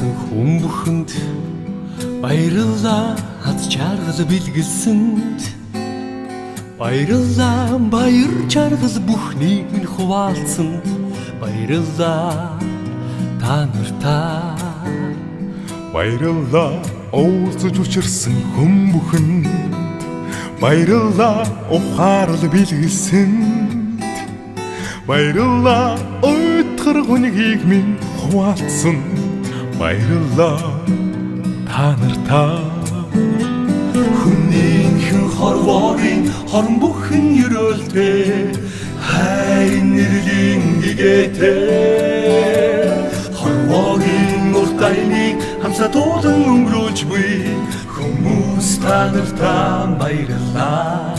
хүрсэн хүн бүхэнд баярлалаа хад чаргал бэлгэлсэнд баярлалаа баяр чаргал бүхнийг минь хуваалцсанд баярлалаа та нартаа баярлалаа уулзаж учирсан хүн бүхэнд баярлалаа ухаарл бэлгэлсэнд баярлалаа өйтгөр хүнгийг минь хуваалцсанд баярлалаа та нартаа хүнийхэн хорвоорын хорон бүхэн ерөөлтэй хайрын нэрлийн гэгээтэй хорвоорын урт айлыг хамсатуулан өнгөрүүлж буй хүмүүс та нартаа баярлалаа